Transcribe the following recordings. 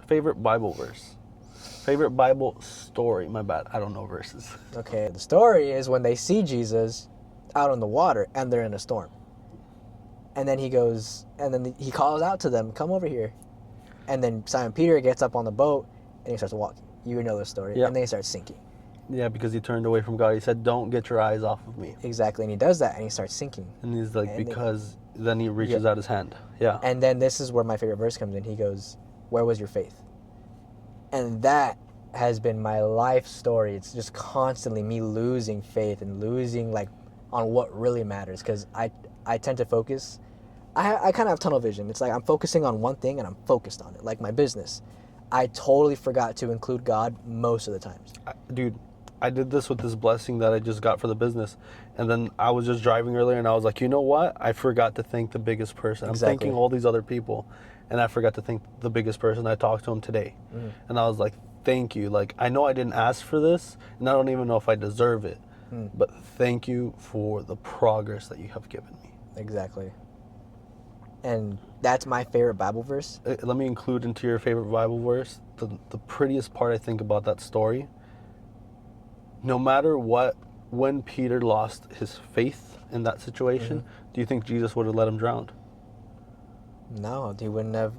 Favorite Bible verse. Favorite Bible story. My bad. I don't know verses. Okay, the story is when they see Jesus out on the water and they're in a storm. And then he calls out to them, come over here. And then Simon Peter gets up on the boat and he starts walking. You know the story. Yep. And then he starts sinking. Yeah, because he turned away from God. He said, don't get your eyes off of me. Exactly. And he does that and he starts sinking. And he's like, then he reaches out his hand. Yeah. And then this is where my favorite verse comes in. He goes, where was your faith? And that has been my life story. It's just constantly me losing faith and losing like on what really matters. Because I tend to focus. I kind of have tunnel vision. It's like I'm focusing on one thing and I'm focused on it. Like my business. I totally forgot to include God most of the times. Dude, I did this with this blessing that I just got for the business. And then I was just driving earlier and I was like, you know what? I forgot to thank the biggest person. Exactly. I'm thanking all these other people. And I forgot to thank the biggest person. I talked to him today. Mm. And I was like, thank you. Like, I know I didn't ask for this. And I don't even know if I deserve it. Mm. But thank you for the progress that you have given me. Exactly. And that's my favorite Bible verse. Let me include into your favorite Bible verse the prettiest part I think about that story. No matter what, when Peter lost his faith in that situation, do you think Jesus would have let him drown? No, he wouldn't have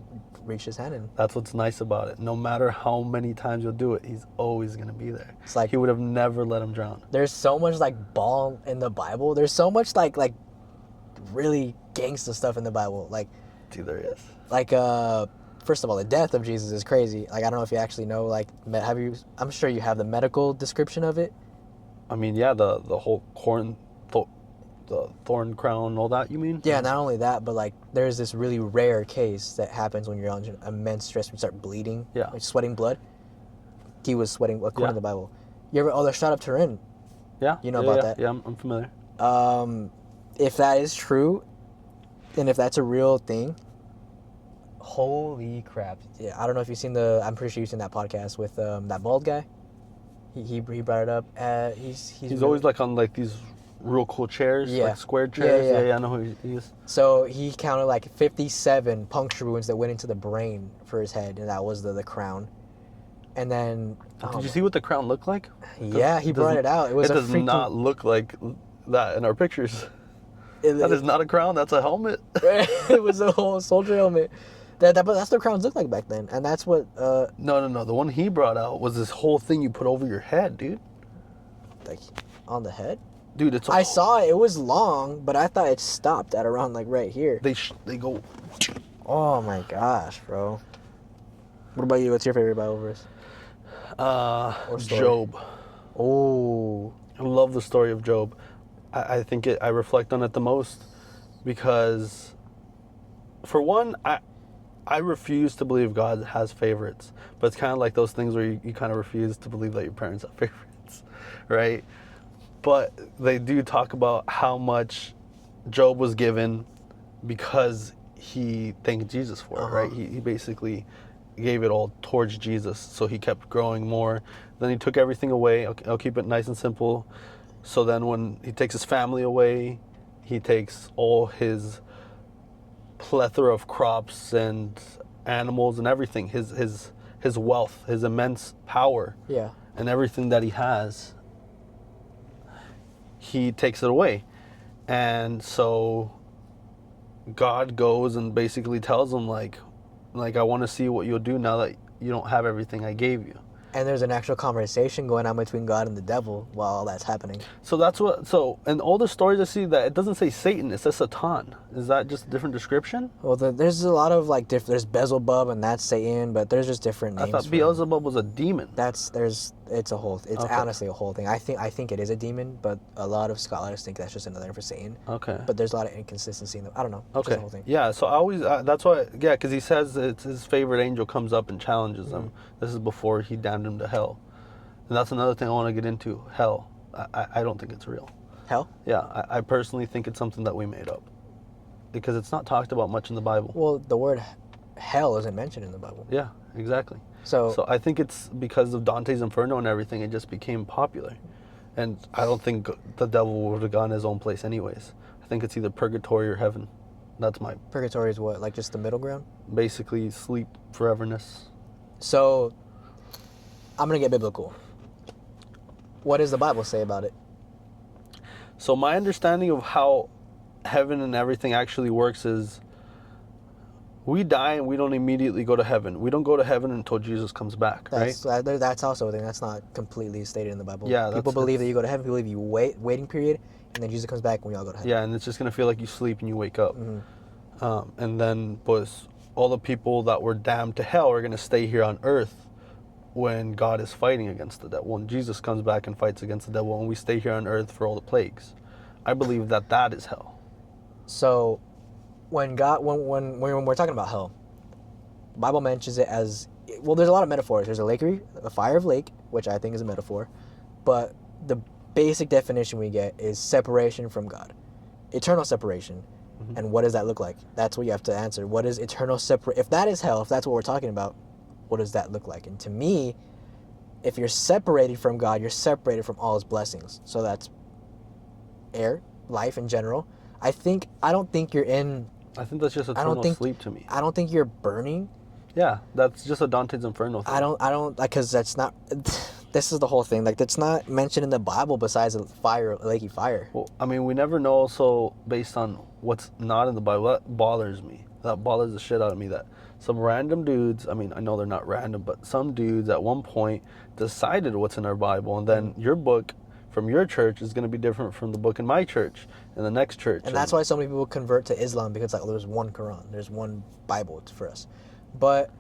reached his hand in. That's what's nice about it. No matter how many times you'll do it, he's always going to be there. It's like he would have never let him drown. There's so much like ball in the Bible. There's so much like really gangsta stuff in the Bible. Like, dude, there is. Like, first of all, the death of Jesus is crazy. Like, I don't know if you actually know. Like, I'm sure you have the medical description of it. I mean, yeah, the whole the thorn crown, all that. You mean? Yeah, not only that, but like, there's this really rare case that happens when you're on immense stress, when you start bleeding, like sweating blood. He was sweating according to the Bible. You ever? Oh, the shot of Turin. Yeah. You know about that? Yeah, I'm familiar. If that is true, and if that's a real thing, holy crap! Yeah, I don't know if you've seen I'm pretty sure you've seen that podcast with that bald guy. He brought it up. He's really, always like on like these real cool chairs, like square chairs. Yeah, I know who he is. So he counted like 57 puncture wounds that went into the brain for his head, and that was the crown. And then did you see what the crown looked like? Yeah, he brought it out. It does not look like that in our pictures. That is not a crown. That's a helmet. It was a whole soldier helmet. That's what crowns looked like back then, and that's what. No. The one he brought out was this whole thing you put over your head, dude. Like on the head, dude. I saw it. It was long, but I thought it stopped at around like right here. They go. Oh my gosh, bro. What about you? What's your favorite Bible verse? Job. Oh, I love the story of Job. I think I reflect on it the most because, for one, I refuse to believe God has favorites, but it's kind of like those things where you kind of refuse to believe that your parents have favorites, right? But they do talk about how much Job was given because he thanked Jesus for it, right? He basically gave it all towards Jesus, so he kept growing more. Then he took everything away. I'll keep it nice and simple. So then when he takes his family away, he takes all his plethora of crops and animals and everything, his wealth, his immense power, and everything that he has, he takes it away. And so God goes and basically tells him like I want to see what you'll do now that you don't have everything I gave you. And there's an actual conversation going on between God and the devil while all that's happening. So in all the stories I see that it doesn't say Satan, it says Satan. Is that just a different description? Well, there's a lot of like there's Beelzebub and that's Satan, but there's just different names. I thought Beelzebub was a demon. It's honestly a whole thing. I think it is a demon, but a lot of scholars think that's just another name for Satan. Okay. But there's a lot of inconsistency in them. I don't know. Okay. Just the whole thing. Yeah. So I always that's why because he says it's his favorite angel comes up and challenges him. This is before he damned him to hell, and that's another thing I want to get into. Hell. I don't think it's real. Hell? Yeah. I personally think it's something that we made up because it's not talked about much in the Bible. Well, the word hell isn't mentioned in the Bible. Yeah. Exactly. So I think it's because of Dante's Inferno and everything, it just became popular. And I don't think the devil would have gone his own place anyways. I think it's either purgatory or heaven. That's my... Purgatory is what? Like just the middle ground? Basically sleep foreverness. So, I'm going to get biblical. What does the Bible say about it? So my understanding of how heaven and everything actually works is we die and we don't immediately go to heaven. We don't go to heaven until Jesus comes back, right? That's also a thing. That's not completely stated in the Bible. Yeah, people believe that you go to heaven. People believe you waiting period, and then Jesus comes back and we all go to heaven. Yeah, and it's just going to feel like you sleep and you wake up. And then all the people that were damned to hell are going to stay here on earth when God is fighting against the devil. When Jesus comes back and fights against the devil, and we stay here on earth for all the plagues. I believe that is hell. So, when we're talking about hell, the Bible mentions it as, well, there's a lot of metaphors. There's a fire of lake, which I think is a metaphor, but the basic definition we get is separation from God, eternal separation. And what does that look like? That's what you have to answer. What is eternal separate? If that is hell, if that's what we're talking about, what does that look like? And to me, if you're separated from God, you're separated from all His blessings. So that's air, life in general. I don't think you're in. I think that's just eternal sleep to me. I don't think you're burning. Yeah, that's just a Dante's Inferno thing. I don't, because that's not. This is the whole thing. Like, that's not mentioned in the Bible besides a lakey fire. Well, I mean, we never know. Also, based on what's not in the Bible, that bothers me. That bothers the shit out of me. That some random dudes. I mean, I know they're not random, but some dudes at one point decided what's in our Bible, and then your book from your church is going to be different from the book in my church and the next church. And that's why so many people convert to Islam, because like, there's one Quran, there's one Bible for us. But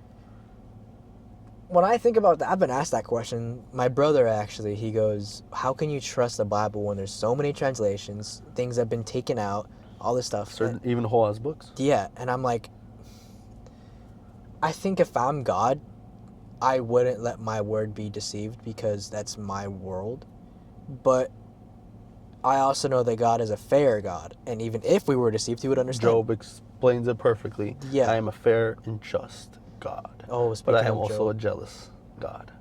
when I think about that, I've been asked that question. My brother, actually, he goes, how can you trust the Bible when there's so many translations, things have been taken out, all this stuff? Even whole ass books? Yeah, and I'm like, I think if I'm God, I wouldn't let my word be deceived, because that's my world. But I also know that God is a fair God, and even if we were deceived, He would understand. Job explains it perfectly. Yeah. I am a fair and just God. Oh, but I am of also Job, a jealous God.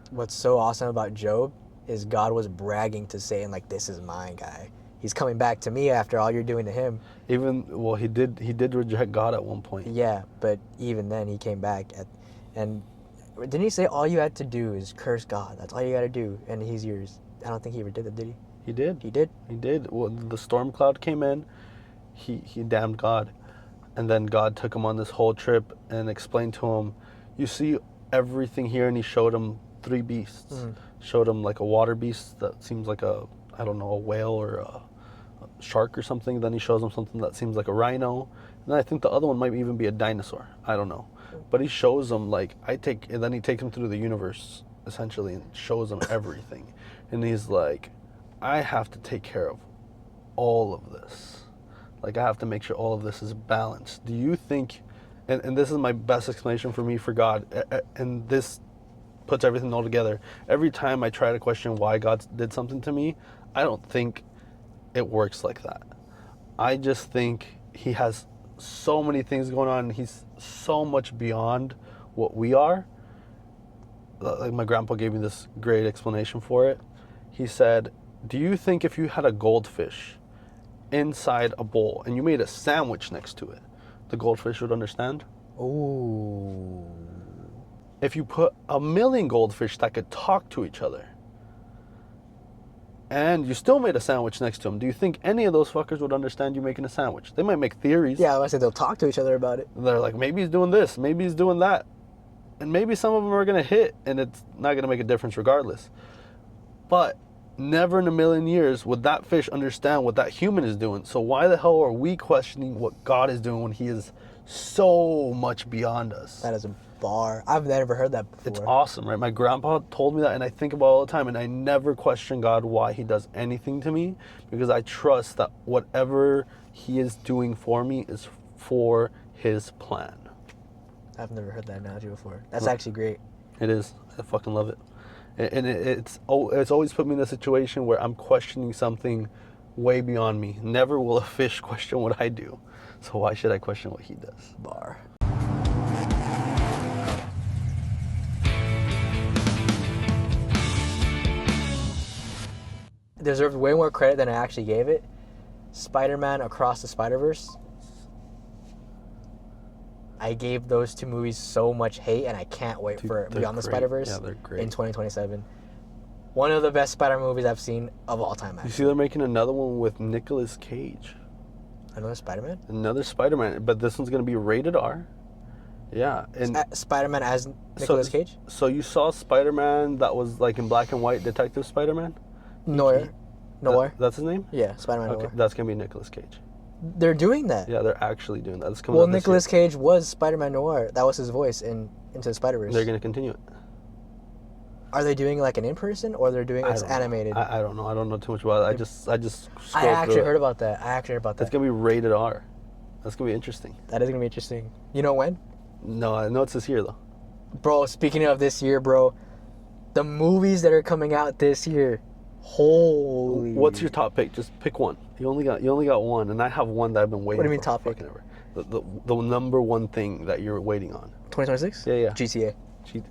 What's so awesome about Job is God was bragging to Satan, like, this is my guy. He's coming back to me after all you're doing to him. He did reject God at one point. Yeah, but even then he came back and didn't he say all you had to do is curse God? That's all you got to do, and He's yours. I don't think he ever did that, did he? He did. He did? He did. When the storm cloud came in, he damned God. And then God took him on this whole trip and explained to him, you see everything here, and He showed him 3 beasts. Showed him like a water beast that seems like a whale or a shark or something. Then He shows him something that seems like a rhino. And then I think the other one might even be a dinosaur. I don't know. But He shows him and then He takes him through the universe, essentially, and shows him everything. And He's like, I have to take care of all of this. Like, I have to make sure all of this is balanced. Do you think, and this is my best explanation for me for God, and this puts everything all together. Every time I try to question why God did something to me, I don't think it works like that. I just think He has so many things going on, and He's so much beyond what we are. Like, my grandpa gave me this great explanation for it. He said, do you think if you had a goldfish inside a bowl and you made a sandwich next to it, the goldfish would understand? Ooh. If you put 1,000,000 goldfish that could talk to each other and you still made a sandwich next to them, do you think any of those fuckers would understand you making a sandwich? They might make theories. Yeah, I said they'll talk to each other about it. They're like, maybe he's doing this, maybe he's doing that. And maybe some of them are going to hit, and it's not going to make a difference regardless. But never in a million years would that fish understand what that human is doing. So why the hell are we questioning what God is doing when He is so much beyond us? That is a bar. I've never heard that before. It's awesome, right? My grandpa told me that, and I think about it all the time, and I never question God why He does anything to me, because I trust that whatever He is doing for me is for His plan. I've never heard that analogy before. That's actually great. It is. I fucking love it. And it's always put me in a situation where I'm questioning something way beyond me. Never will a fish question what I do. So why should I question what he does? Bar. It deserved way more credit than I actually gave it. Spider-Man Across the Spider-Verse. I gave those 2 movies so much hate, and I can't wait Dude, for they're Beyond the great. Spider-Verse Yeah, they're great. in 2027. One of the best Spider movies I've seen of all time. Actually. You see, they're making another one with Nicolas Cage. Another Spider-Man? Another Spider-Man, but this one's gonna be rated R. Yeah, and Spider-Man as Nicolas Cage? So you saw Spider-Man that was like in black and white, Detective Spider-Man? Noir. That's his name? Yeah, Spider-Man Okay, Noir. that's gonna be Nicolas Cage. They're doing that. Yeah, they're actually doing that. It's coming Well, out this Nicolas Cage was Spider-Man Noir. That was his voice in Into the Spider-Verse. year. They're gonna continue it. Are they doing like an in-person, or they're doing it's animated? I don't know. I don't know too much about it. I just I actually heard about that. It's gonna be rated R. That's gonna be interesting. That is gonna be interesting. You know when? No, I know it's this year though. Bro, speaking of this year, bro, the movies that are coming out this year, holy. What's your top pick? Just pick one. You only got one, and I have one that I've been waiting. What do you mean for top pick? fucking ever. The number one thing that you're waiting on. 2026? Yeah. GTA.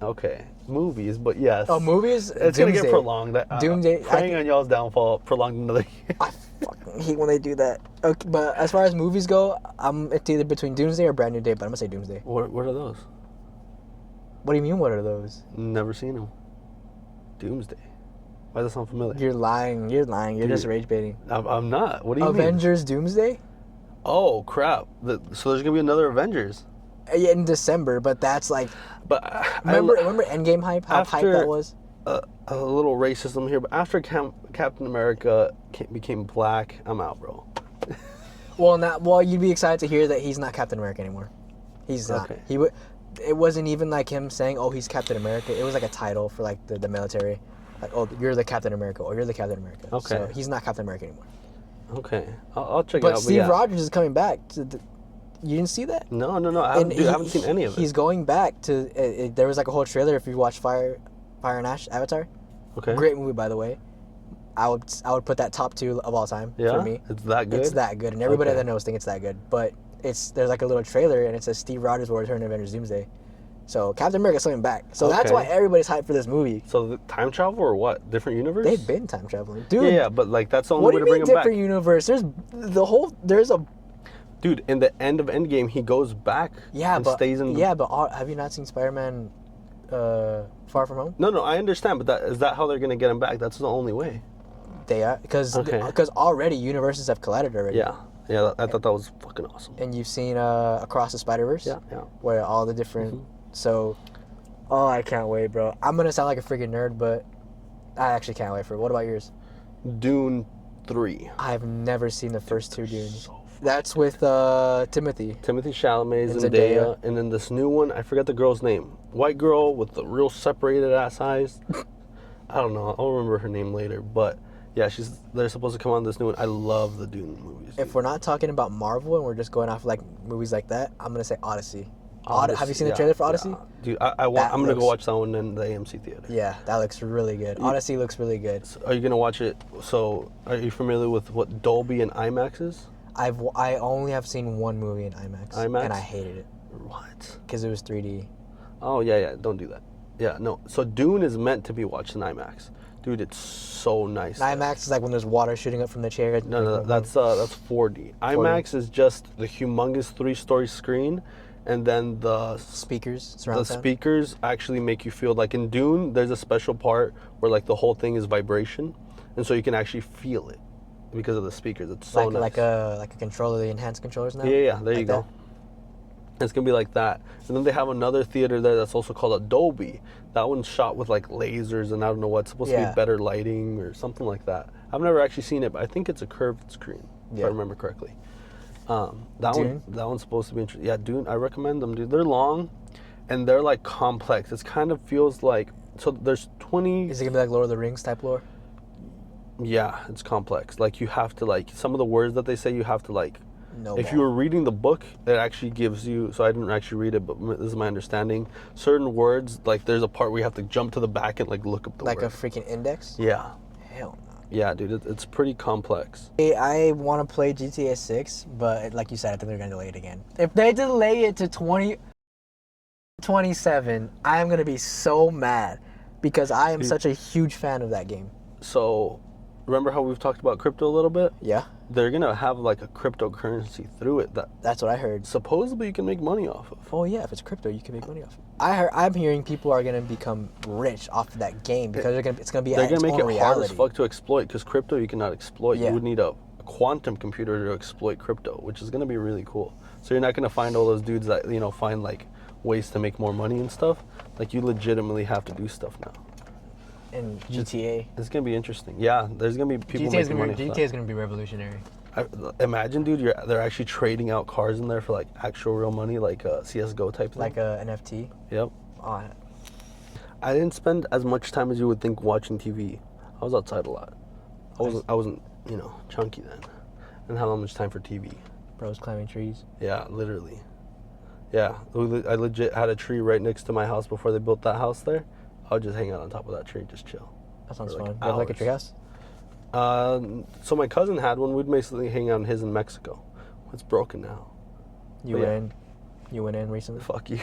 Okay, movies, but yes. Oh, movies? It's gonna get prolonged. Doomsday. Praying on y'all's downfall, prolonged another year. I fucking hate when they do that. Okay, but as far as movies go, it's either between Doomsday or Brand New Day, but I'm gonna say Doomsday. What are those? What do you mean? What are those? Never seen them. Doomsday. Why does that sound familiar? You're lying. You're Dude, just rage baiting. I'm not. What do you mean? Avengers Doomsday? Oh crap! So there's gonna be another Avengers. Yeah, in December, but that's like. But remember Endgame hype? How hype that was. A little racism here, but after Captain America became black, I'm out, bro. Well, you'd be excited to hear that he's not Captain America anymore. He's not. Okay. It wasn't even like him saying, "Oh, he's Captain America." It was like a title for like the military, like, "Oh, you're the Captain America," or "You're the Captain America." Okay. So he's not Captain America anymore. Okay, I'll check it But out. Steve Rogers is coming back. You didn't see that? No. I haven't seen any of it. He's going back to. There was like a whole trailer. If you watch Fire and Ash, Avatar. Okay. Great movie, by the way. I would put that top 2 of all time for me. It's that good. It's that good, and everybody Okay. that knows thinks it's that good. But there's like a little trailer, and it says Steve Rogers will return to Avengers Doomsday. So Captain America's coming back. So that's why everybody's hyped for this movie. So the time travel or what? Different universe? They've been time traveling, dude. Yeah, but like that's the only What way do to you bring mean him back. different universe? There's a. Dude, in the end of Endgame, he goes back and stays in. Have you not seen Spider-Man Far From Home? No, I understand, but is that how they're gonna get him back? That's the only way. They are because already universes have collided already. Yeah, I thought that was fucking awesome. And you've seen Across the Spider-Verse. Yeah. Where all the different so. Oh, I can't wait, bro. I'm gonna sound like a freaking nerd, but I actually can't wait for it. What about yours? Dune 3. I've never seen the first 2 Dunes. So That's with Timothy. Timothy Chalamet, And Zendaya, Zendaya. and then this new one, I forget the girl's name. White girl with the real separated ass eyes. I don't know. I'll remember her name later, but yeah, they're supposed to come on this new one. I love the Dune movies. If we're not talking about Marvel and we're just going off like movies like that, I'm gonna say Odyssey. Have you seen the trailer for Odyssey? Yeah. Dude, I'm gonna go watch that one in the AMC theater. Yeah, that looks really good. Odyssey looks really good. So are you gonna watch it? So, are you familiar with what Dolby and IMAX is? I only have seen one movie in IMAX, and I hated it. What? Because it was 3D. Oh yeah, don't do that. Yeah, no. So Dune is meant to be watched in IMAX. Dude, it's so nice. IMAX is like when there's water shooting up from the chair. No, that's 4D. IMAX is just the humongous 3-story screen, and then the speakers. Surround sound. Speakers actually make you feel like in Dune. There's a special part where like the whole thing is vibration, and so you can actually feel it because of the speakers. It's so nice. Like a controller, the enhanced controllers now. Yeah. There you go. It's gonna be like that, and then they have another theater there that's also called a Dolby. That one's shot with like lasers and I don't know what's supposed to be better lighting or something like that. I've never actually seen it, but I think it's a curved screen if I remember correctly. That one's supposed to be interesting. Yeah, Dune. I recommend them, dude. They're long, and they're like complex. It kind of feels like there's 20. Is it gonna be like Lord of the Rings type lore? Yeah, it's complex. Like you have to like some of the words that they say you have to like. No. If you were reading the book, it actually gives you. So I didn't actually read it, but this is my understanding. Certain words, like there's a part where you have to jump to the back and like look up the word. Like a freaking index? Yeah. Hell no. Yeah, dude, it's pretty complex. I want to play GTA 6, but like you said, I think they're gonna delay it again. If they delay it to 2027, I'm gonna be so mad because I am such a huge fan of that game. So, remember how we've talked about crypto a little bit? Yeah. they're gonna have like a cryptocurrency through it that That's what I heard. supposedly you can make money off of. Oh yeah, if it's crypto, you can make money off it. I'm hearing people are gonna become rich off of that game because it's gonna be They're its gonna make own it hard as reality. fuck to exploit because crypto you cannot exploit. Yeah. You would need a quantum computer to exploit crypto, which is gonna be really cool. So you're not gonna find all those dudes that find like ways to make more money and stuff. Like you legitimately have to do stuff now. And GTA. It's gonna be interesting. Yeah, there's gonna be people GTA is making money. GTA is gonna be revolutionary. Imagine, dude, they're actually trading out cars in there for like actual real money, like a CS:GO type thing. Like a NFT. Yep. Oh, I didn't spend as much time as you would think watching TV. I was outside a lot. I wasn't chunky then. I didn't have that much time for TV. bros climbing trees. Yeah, literally. Yeah, I legit had a tree right next to my house before they built that house there. I would just hang out on top of that tree, just chill. That sounds For, fun. like, You have like a hours. treehouse? So my cousin had one. We'd basically hang out in his in Mexico. It's broken now. You But went yeah. in? You went in recently? Fuck you.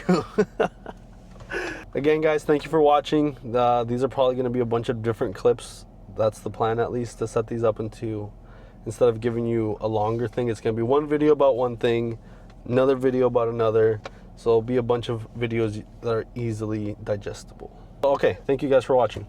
Again, guys, thank you for watching. These are probably going to be a bunch of different clips. That's the plan, at least, to set these up into, instead of giving you a longer thing, it's going to be one video about one thing, another video about another. So it'll be a bunch of videos that are easily digestible. Okay, thank you guys for watching.